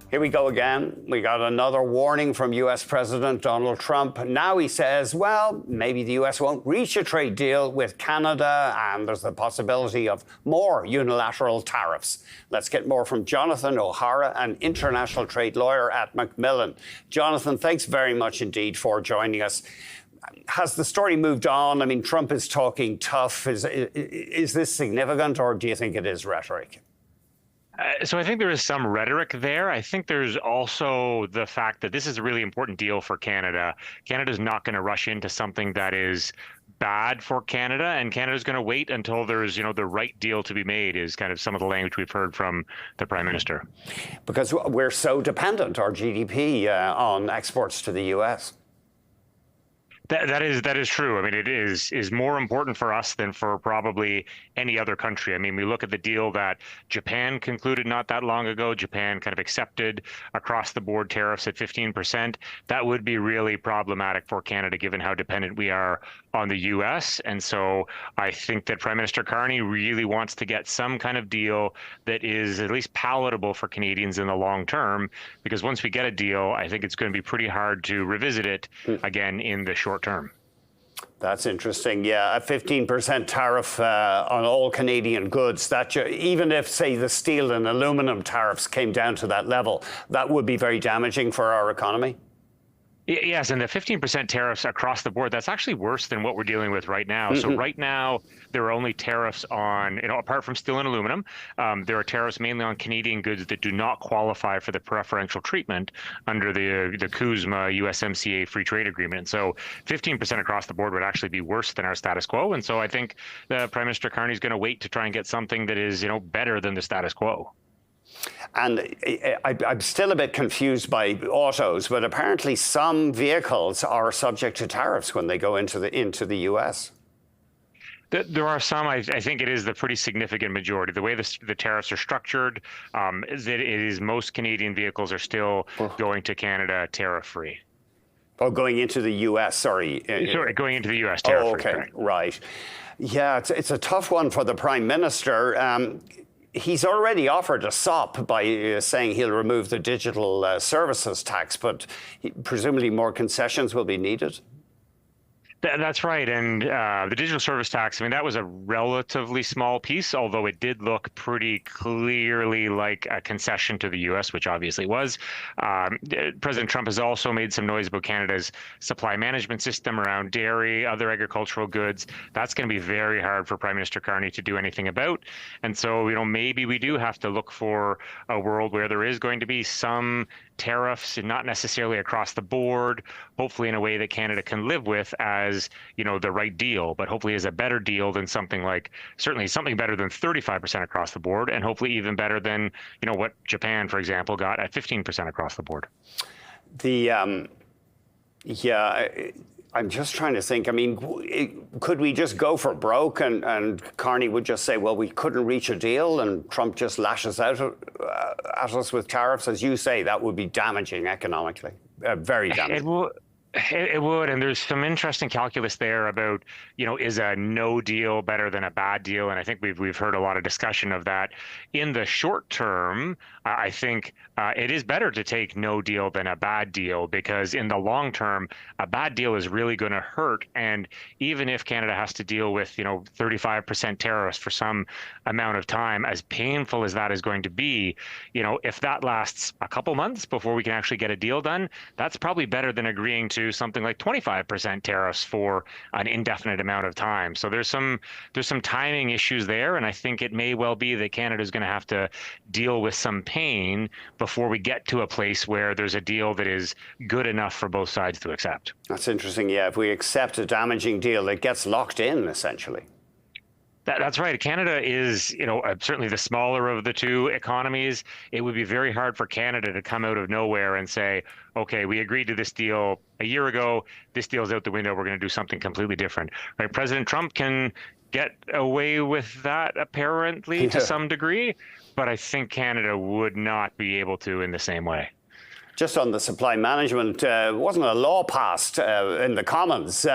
Here we go again. We got another warning from U.S. President Donald Trump. Now he says, well, maybe the U.S. won't reach a trade deal with Canada, and there's the possibility of more unilateral tariffs. Let's get more from Jonathan O'Hara, an international trade lawyer at McMillan. Jonathan, thanks very much indeed for joining us. Has the story moved on? I mean, Trump is talking tough. Is this significant, or do you think it is rhetoric? So I think there is some rhetoric there. I think there's also the fact that this is a really important deal for Canada. Canada's not going to rush into something that is bad for Canada, and Canada's going to wait until there's, the right deal to be made, is kind of some of the language we've heard from the Prime Minister. Because we're so dependent, our GDP, on exports to the U.S. That is true. I mean, it is more important for us than for probably any other country. I mean, we look at the deal that Japan concluded not that long ago. Japan kind of accepted across the board tariffs at 15%. That would be really problematic for Canada, given how dependent we are on the U.S. And so I think that Prime Minister Carney really wants to get some kind of deal that is at least palatable for Canadians in the long term, because once we get a deal, I think it's going to be pretty hard to revisit it again in the short term. That's interesting. Yeah, a 15% tariff on all Canadian goods. That even if, say, the steel and aluminum tariffs came down to that level, that would be very damaging for our economy. Yes, and the 15% tariffs across the board, that's actually worse than what we're dealing with right now. So right now, there are only tariffs on, apart from steel and aluminum, there are tariffs mainly on Canadian goods that do not qualify for the preferential treatment under the CUSMA USMCA free trade agreement. And so 15% across the board would actually be worse than our status quo. And so I think the Prime Minister Carney is going to wait to try and get something that is, better than the status quo. And I'm still a bit confused by autos, but apparently some vehicles are subject to tariffs when they go into the U.S. There are some. I think it is the pretty significant majority. The way the tariffs are structured, is that it is most Canadian vehicles are still going to Canada tariff-free. Oh, going into the U.S., sorry. Sorry, going into the U.S. tariff-free. Oh, okay, correct. Right. Yeah, it's a tough one for the Prime Minister. He's already offered a sop by saying he'll remove the digital services tax, but presumably more concessions will be needed. That's right. And the digital service tax, I mean, that was a relatively small piece, although it did look pretty clearly like a concession to the U.S., which obviously was. President Trump has also made some noise about Canada's supply management system around dairy, other agricultural goods. That's going to be very hard for Prime Minister Carney to do anything about. And so, maybe we do have to look for a world where there is going to be some tariffs, and not necessarily across the board, hopefully in a way that Canada can live with as, the right deal, but hopefully is a better deal than certainly something better than 35% across the board, and hopefully even better than, what Japan, for example, got at 15% across the board. I'm just trying to think. I mean, could we just go for broke and Carney would just say, well, we couldn't reach a deal, and Trump just lashes out at us with tariffs? As you say, that would be damaging economically, very damaging. It would, and there's some interesting calculus there about, is a no deal better than a bad deal? And I think we've heard a lot of discussion of that. In the short term, I think it is better to take no deal than a bad deal, because in the long term, a bad deal is really going to hurt. And even if Canada has to deal with, 35% tariffs for some amount of time, as painful as that is going to be, if that lasts a couple months before we can actually get a deal done, that's probably better than agreeing to something like 25% tariffs for an indefinite amount of time. So there's some timing issues there, and I think it may well be that Canada is going to have to deal with some pain before we get to a place where there's a deal that is good enough for both sides to accept. That's interesting. Yeah, if we accept a damaging deal, it gets locked in essentially. That's right. Canada is, certainly the smaller of the two economies. It would be very hard for Canada to come out of nowhere and say, okay, we agreed to this deal a year ago. This deal's out the window. We're going to do something completely different. Right? President Trump can get away with that apparently to some degree, but I think Canada would not be able to in the same way. Just on the supply management, wasn't a law passed in the Commons?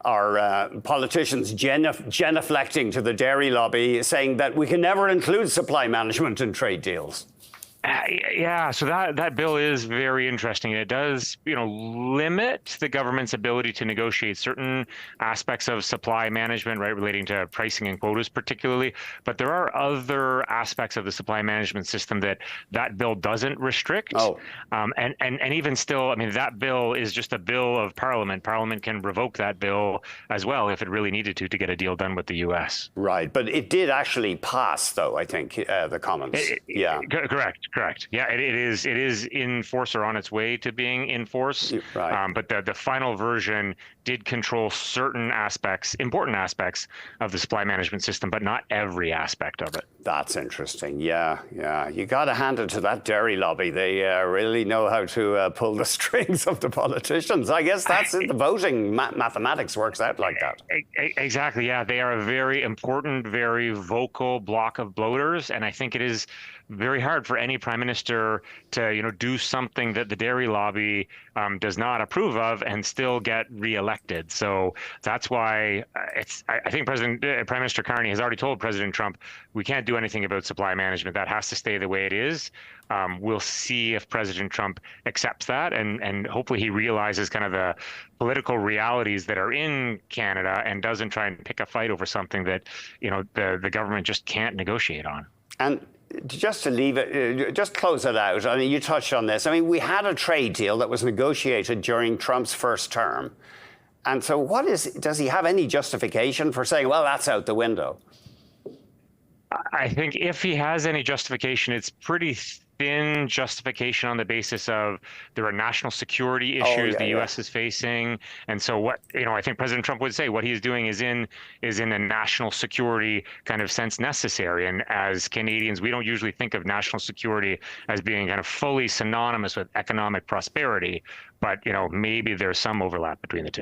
Our politicians genuflecting to the dairy lobby, saying that we can never include supply management in trade deals. Yeah, so that bill is very interesting. It does, limit the government's ability to negotiate certain aspects of supply management, right, relating to pricing and quotas particularly. But there are other aspects of the supply management system that bill doesn't restrict. Oh. And even still, I mean, that bill is just a bill of Parliament. Parliament can revoke that bill as well if it really needed to get a deal done with the U.S. Right, but it did actually pass, though, I think, the Commons. Yeah. Correct. Yeah, it is in force or on its way to being in force. Right. But the final version did control certain aspects, important aspects of the supply management system, but not every aspect of it. That's interesting. Yeah. You got to hand it to that dairy lobby. They really know how to pull the strings of the politicians. I guess that's it. The voting mathematics works out like that. Exactly. Yeah, they are a very important, very vocal block of bloaters, and I think it is very hard for any prime minister to do something that the dairy lobby does not approve of and still get reelected. So that's why I think Prime Minister Carney has already told President Trump, we can't do anything about supply management. That has to stay the way it is. We'll see if President Trump accepts that, and hopefully he realizes kind of the political realities that are in Canada and doesn't try and pick a fight over something that the government just can't negotiate on. And just to leave it, just close it out. I mean, you touched on this. I mean, we had a trade deal that was negotiated during Trump's first term. And so does he have any justification for saying, well, that's out the window? I think if he has any justification, it's pretty thin justification on the basis of there are national security issues the U.S. is facing, and so what I think President Trump would say what he's doing is in a national security kind of sense necessary. And as Canadians, we don't usually think of national security as being kind of fully synonymous with economic prosperity, but maybe there's some overlap between the two.